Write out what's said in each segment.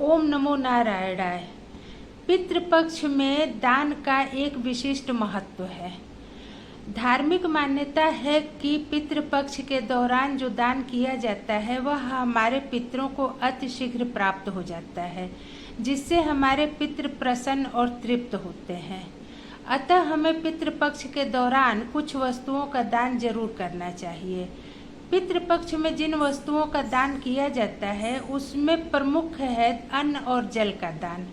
ओम नमो नारायणाय। पितृपक्ष में दान का एक विशिष्ट महत्व है। धार्मिक मान्यता है कि पितृपक्ष के दौरान जो दान किया जाता है वह हमारे पितरों को अतिशीघ्र प्राप्त हो जाता है, जिससे हमारे पितृ प्रसन्न और तृप्त होते हैं। अतः हमें पितृपक्ष के दौरान कुछ वस्तुओं का दान जरूर करना चाहिए। पितृपक्ष में जिन वस्तुओं का दान किया जाता है उसमें प्रमुख है अन्न और जल का दान।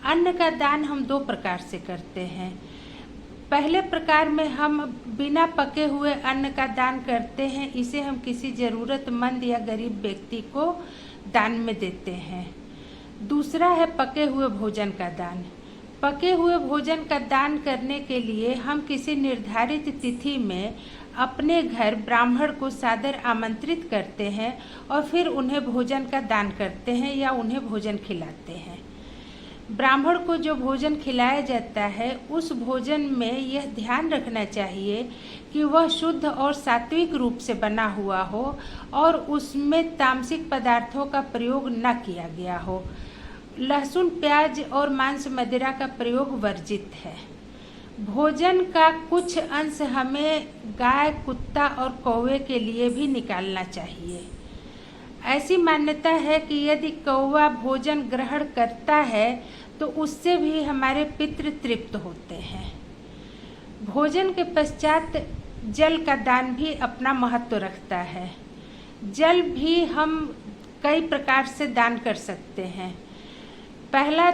अन्न का दान हम दो प्रकार से करते हैं। पहले प्रकार में हम बिना पके हुए अन्न का दान करते हैं। इसे हम किसी ज़रूरतमंद या गरीब व्यक्ति को दान में देते हैं। दूसरा है पके हुए भोजन का दान। पके हुए भोजन का दान करने के लिए हम किसी निर्धारित तिथि में अपने घर ब्राह्मण को सादर आमंत्रित करते हैं और फिर उन्हें भोजन का दान करते हैं या उन्हें भोजन खिलाते हैं। ब्राह्मण को जो भोजन खिलाया जाता है उस भोजन में यह ध्यान रखना चाहिए कि वह शुद्ध और सात्विक रूप से बना हुआ हो और उसमें तामसिक पदार्थों का प्रयोग न किया गया हो। लहसुन, प्याज और मांस मदिरा का प्रयोग वर्जित है। भोजन का कुछ अंश हमें गाय, कुत्ता और कौवे के लिए भी निकालना चाहिए। ऐसी मान्यता है कि यदि कौवा भोजन ग्रहण करता है तो उससे भी हमारे पितृ तृप्त होते हैं। भोजन के पश्चात जल का दान भी अपना महत्व रखता है। जल भी हम कई प्रकार से दान कर सकते हैं। पहला,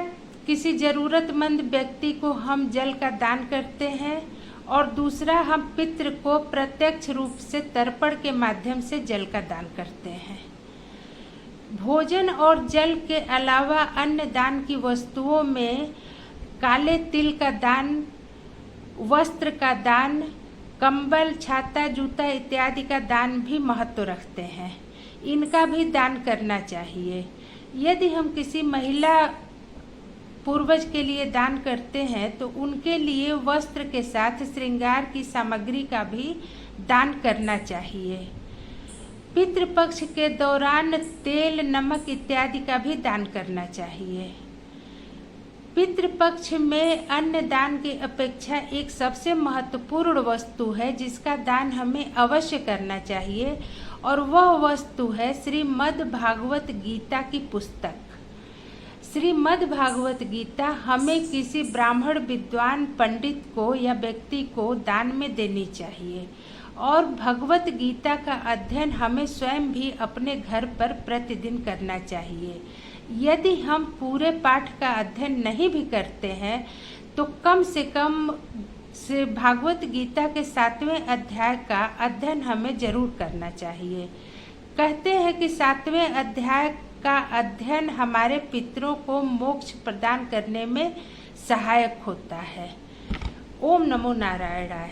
किसी ज़रूरतमंद व्यक्ति को हम जल का दान करते हैं और दूसरा, हम पितृ को प्रत्यक्ष रूप से तर्पण के माध्यम से जल का दान करते हैं। भोजन और जल के अलावा अन्य दान की वस्तुओं में काले तिल का दान, वस्त्र का दान, कंबल, छाता, जूता इत्यादि का दान भी महत्व रखते हैं। इनका भी दान करना चाहिए। यदि हम किसी महिला पूर्वज के लिए दान करते हैं तो उनके लिए वस्त्र के साथ श्रृंगार की सामग्री का भी दान करना चाहिए। पितृपक्ष के दौरान तेल, नमक इत्यादि का भी दान करना चाहिए। पितृपक्ष में अन्न दान की अपेक्षा एक सबसे महत्वपूर्ण वस्तु है जिसका दान हमें अवश्य करना चाहिए और वह वस्तु है श्रीमद् भागवत गीता की पुस्तक। श्रीमद् भागवत गीता हमें किसी ब्राह्मण, विद्वान, पंडित को या व्यक्ति को दान में देनी चाहिए और भगवत गीता का अध्ययन हमें स्वयं भी अपने घर पर प्रतिदिन करना चाहिए। यदि हम पूरे पाठ का अध्ययन नहीं भी करते हैं तो कम से कम भागवत गीता के 7वें अध्याय का अध्ययन हमें जरूर करना चाहिए। कहते हैं कि 7वें अध्याय का अध्ययन हमारे पितरों को मोक्ष प्रदान करने में सहायक होता है। ओम नमो नारायणाय।